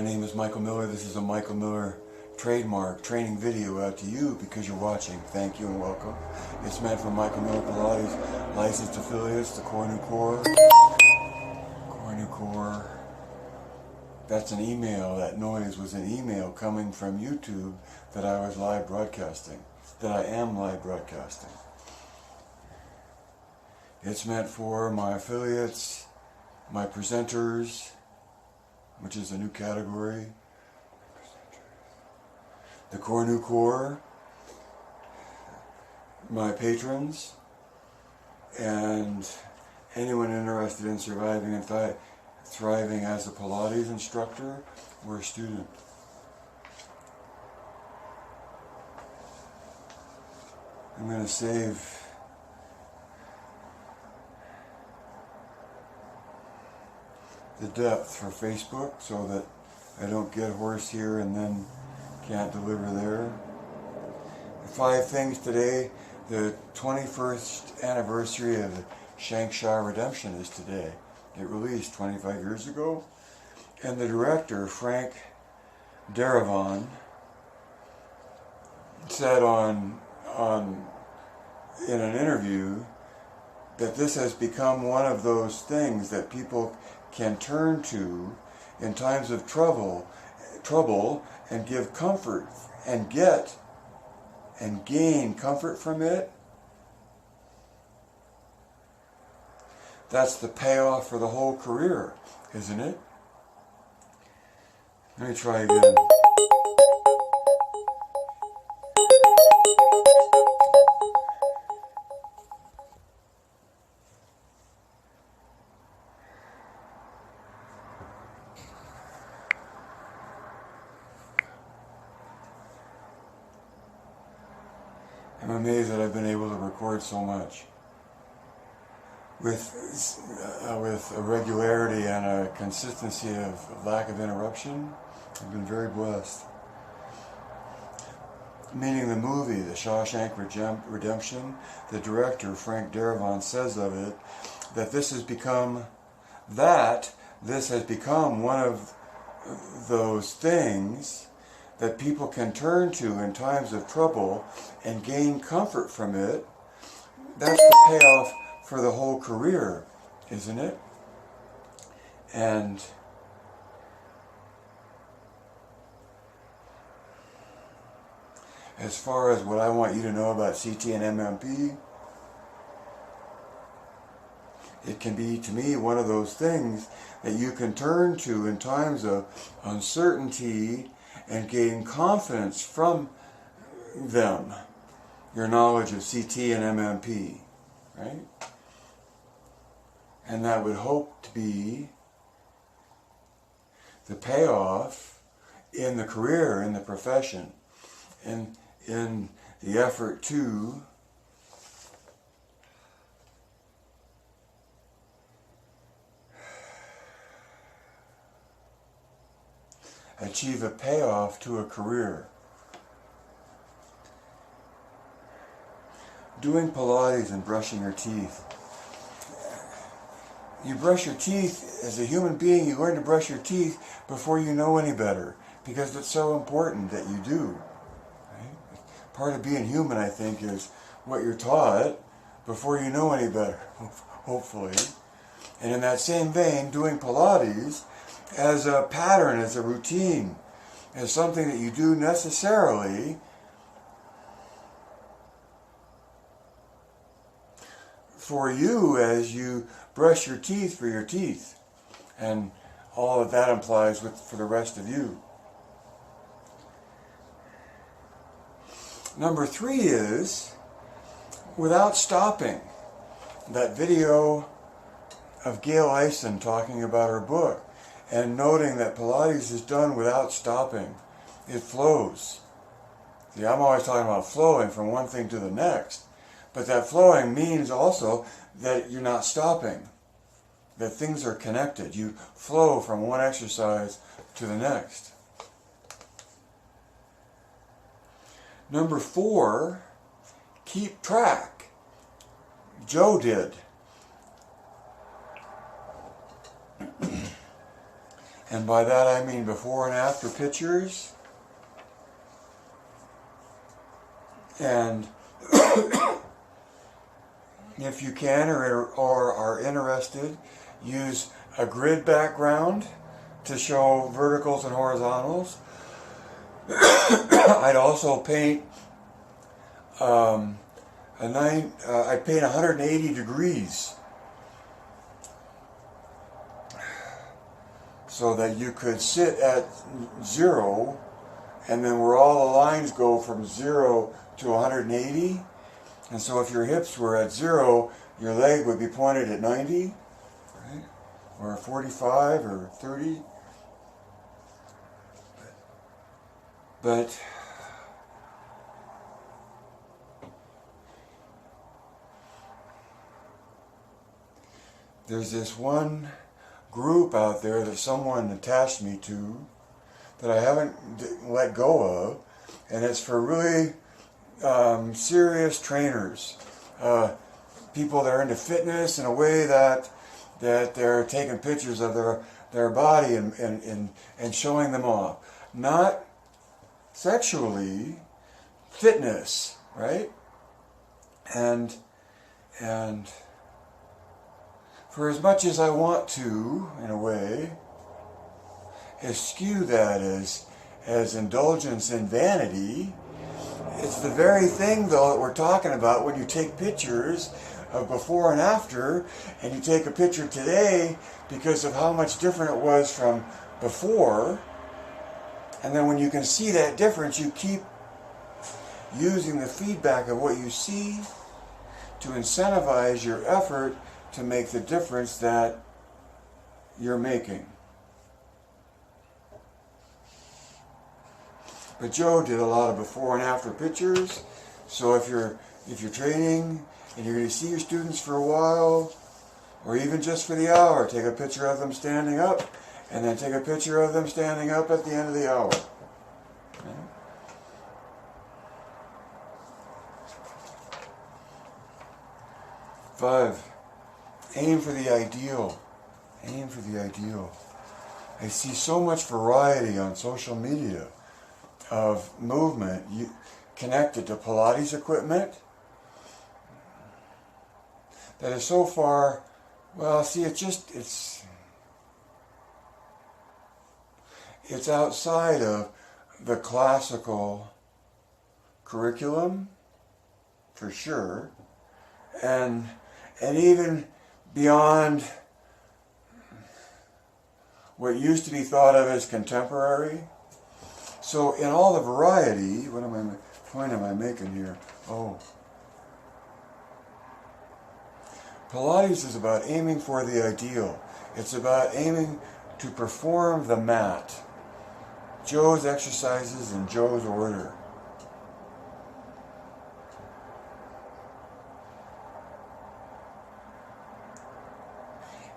name is Michael Miller. This is a Michael Miller trademark training video out to you because you're watching. Thank you and welcome. It's meant for Michael Miller Pilates licensed affiliates, the Core New Core. That's an email. That noise was an email coming from YouTube that I was live broadcasting, that I am live broadcasting. It's meant for my affiliates, my presenters, which is a new category, the Core New Core, my patrons, and anyone interested in surviving and thriving as a Pilates instructor or a student. I'm going to save the depth for Facebook so that I don't get hoarse here and then can't deliver there. 5 things today. The 21st anniversary of the Shanksha Redemption is today. It released 25 years ago. And the director, Frank Darabont, said in an interview that this has become one of those things that people can turn to in times of trouble and give comfort and get and gain comfort from it. That's the payoff for the whole career, isn't it? Let me try again. I'm amazed that I've been able to record so much with a regularity and a consistency of lack of interruption. I've been very blessed. Meaning the movie, The Shawshank Redemption, the director, Frank Darabont, says of it that this has become one of those things that people can turn to in times of trouble and gain comfort from it. That's the payoff for the whole career, isn't it? And as far as what I want you to know about CT and MMP, it can be, to me, one of those things that you can turn to in times of uncertainty and gain confidence from them, your knowledge of CT and MMP, right? And that would hope to be the payoff in the career, in the profession, in the effort to achieve a payoff to a career. Doing Pilates and brushing your teeth. You brush your teeth as a human being, you learn to brush your teeth before you know any better, because it's so important that you do. Right? Part of being human, I think, is what you're taught before you know any better, hopefully. And in that same vein, doing Pilates as a pattern, as a routine, as something that you do necessarily for you as you brush your teeth for your teeth, and all that that implies for the rest of you. Number 3 is without stopping. That video of Gail Eisen talking about her book and noting that Pilates is done without stopping. It flows. See, I'm always talking about flowing from one thing to the next. But that flowing means also that you're not stopping, that things are connected. You flow from one exercise to the next. Number 4, keep track. Joe did. And by that I mean before and after pictures. And if you can or are interested, use a grid background to show verticals and horizontals. I'd also paint I'd paint 180 degrees so that you could sit at 0, and then where all the lines go from 0 to 180. And so if your hips were at 0, your leg would be pointed at 90, right? Or 45 or 30. But there's this one group out there that someone attached me to that I haven't let go of, and it's for really serious trainers, people that are into fitness in a way that they're taking pictures of their body and showing them off. Not sexually, fitness, right? And for as much as I want to, in a way, eschew that as indulgence in vanity, it's the very thing, though, that we're talking about when you take pictures of before and after, and you take a picture today because of how much different it was from before, and then when you can see that difference, you keep using the feedback of what you see to incentivize your effort to make the difference that you're making. But Joe did a lot of before and after pictures, so if you're training and you're going to see your students for a while, or even just for the hour, take a picture of them standing up, and then take a picture of them standing up at the end of the hour. Okay? 5, aim for the ideal. Aim for the ideal. I see so much variety on social media of movement connected to Pilates equipment that is so far, well, see, it's outside of the classical curriculum, for sure, and even beyond what used to be thought of as contemporary. So in all the variety, what point am I making here? Oh. Pilates is about aiming for the ideal. It's about aiming to perform the mat. Joe's exercises in Joe's order.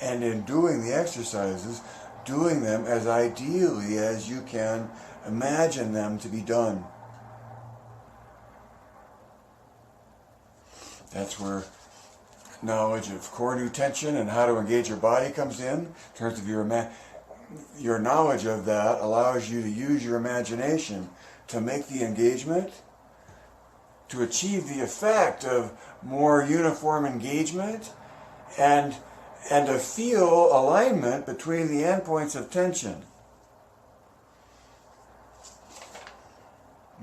And in doing the exercises, doing them as ideally as you can imagine them to be done. That's where knowledge of core new tension and how to engage your body comes in terms of your knowledge of that allows you to use your imagination to make the engagement, to achieve the effect of more uniform engagement, and to feel alignment between the endpoints of tension.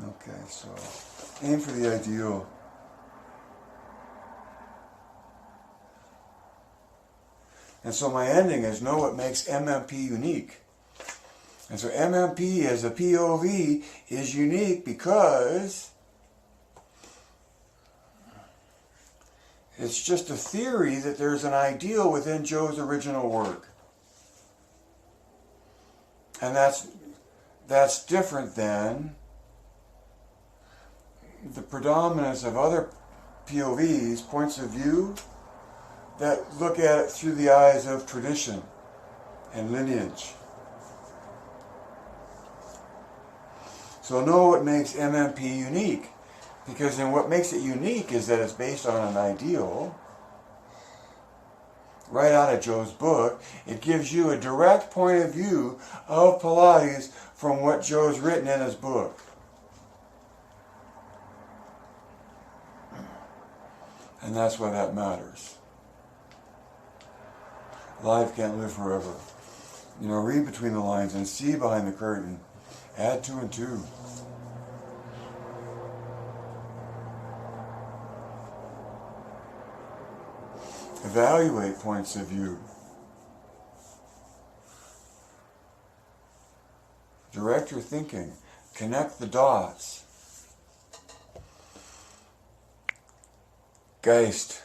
Okay, so aim for the ideal. And so my ending is know what makes MMP unique. And so MMP as a POV is unique because it's just a theory that there's an ideal within Joe's original work. And that's different than the predominance of other POVs, points of view, that look at it through the eyes of tradition and lineage. So know what makes MMP unique, because then what makes it unique is that it's based on an ideal, right out of Joe's book. It gives you a direct point of view of Pilates from what Joe's written in his book. And that's why that matters. Life can't live forever. You know, read between the lines and see behind the curtain. Add 2 and 2. Evaluate points of view. Direct your thinking. Connect the dots. Geist.